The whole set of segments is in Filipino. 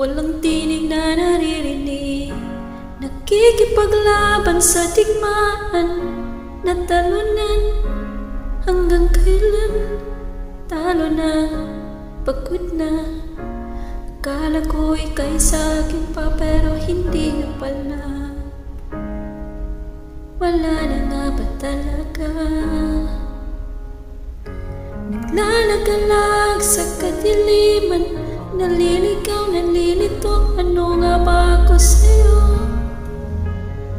walang tinig na naririnig. Nakikipaglaban sa digmaan, natalunan. Hanggang kailan? Talo na, pagod na. Akala ko ika'y sa'kin pa, pero hindi na pala. Wala na nga ba talaga? Naglalagalag sa kadiliman, naliligaw, nalilito. Ano nga ba ako sa'yo?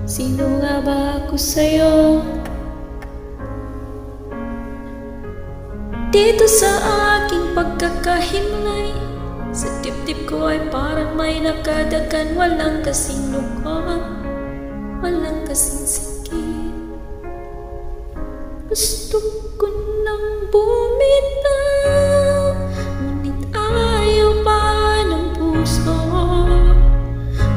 Sino nga ba ako sa'yo? Dito sa aking pagkakahimlay, sa dibdib ko ay parang may nakadagan. Walang kasing luha, walang kasing sakit. Gusto ko nang bumitaw, ngunit ayaw pa ng puso.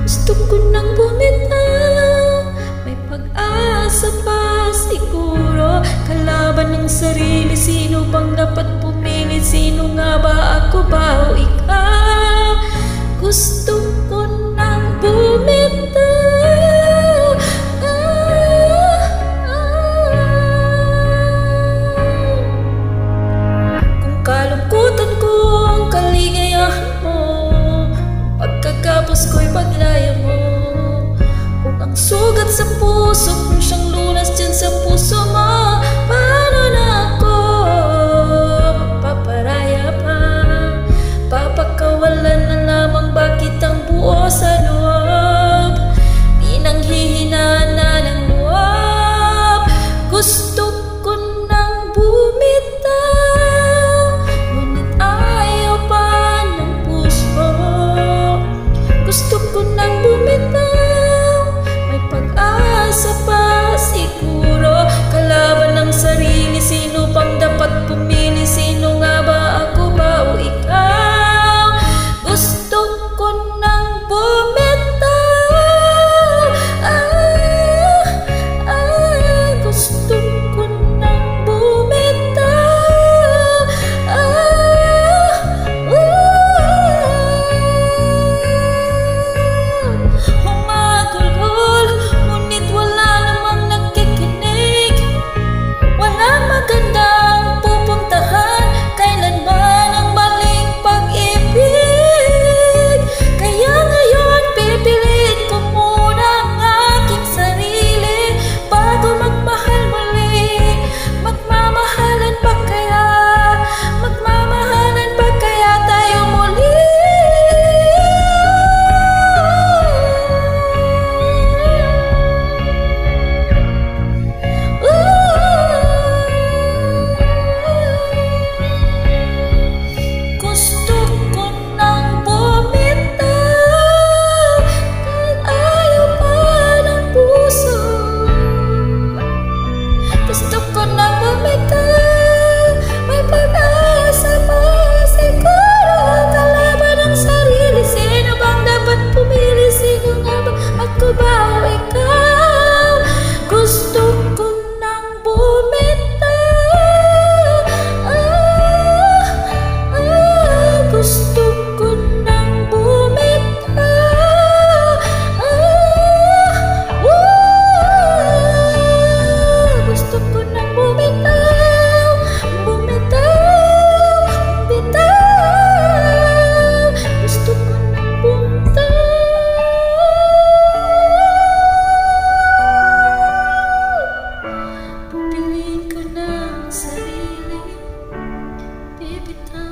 Gusto ko nang bumitaw, may pag-asa pa siguro. Kalaban ng sarili, sino bang dapat pumili? Sino nga ba, ako ba o ikaw? Gusto ko nang bumitaw. Kung kalungkutan ko ang kaligayahan mo, pagkagapos ko'y paglaya mo. Kung ang sugat sa puso kung siyang lunas dyan sa puso mo, paano na ako magpaparaya pa? Papakawalan na lamang ba kitang buo sa loob? Pinanghihinaan na ng loob. Gusto ko nang bumitaw, ngunit ayaw pa ng puso. Gusto ko nang bumitaw, may pag-asa pa siguro. Kalaban ng sarili, sino bang dapat pumili? Sino nga ba, ako ba o ikaw? Gusto ko nang bumitaw. Gusto ko nang bumitaw. Humagulgol, ngunit wala namang nakikinig. Walang magandang pupuntahan, kailanman ang maling pag-ibig. Kaya ngayon pipiliin ko muna ang aking sarili bago magmahal muli. Magmamahalan pa kaya? Magmamahalan pa kaya tayo muli? Gusto ko nang bumitaw, kahit ayaw pa ng puso. Gusto ko nang bumitaw, may pag-asa pa siguro. Kalaban ng sarili, sino bang dapat pumili? Sino nga ba, ako ba o ikaw? Gusto ko nang bumitaw. Gusto ko nang bumitaw. Gusto ko nang bumitaw. Bumitaw, bitaw. Gusto ko nang bumitaw. Pipiliin ko na ang sarili, bibitaw.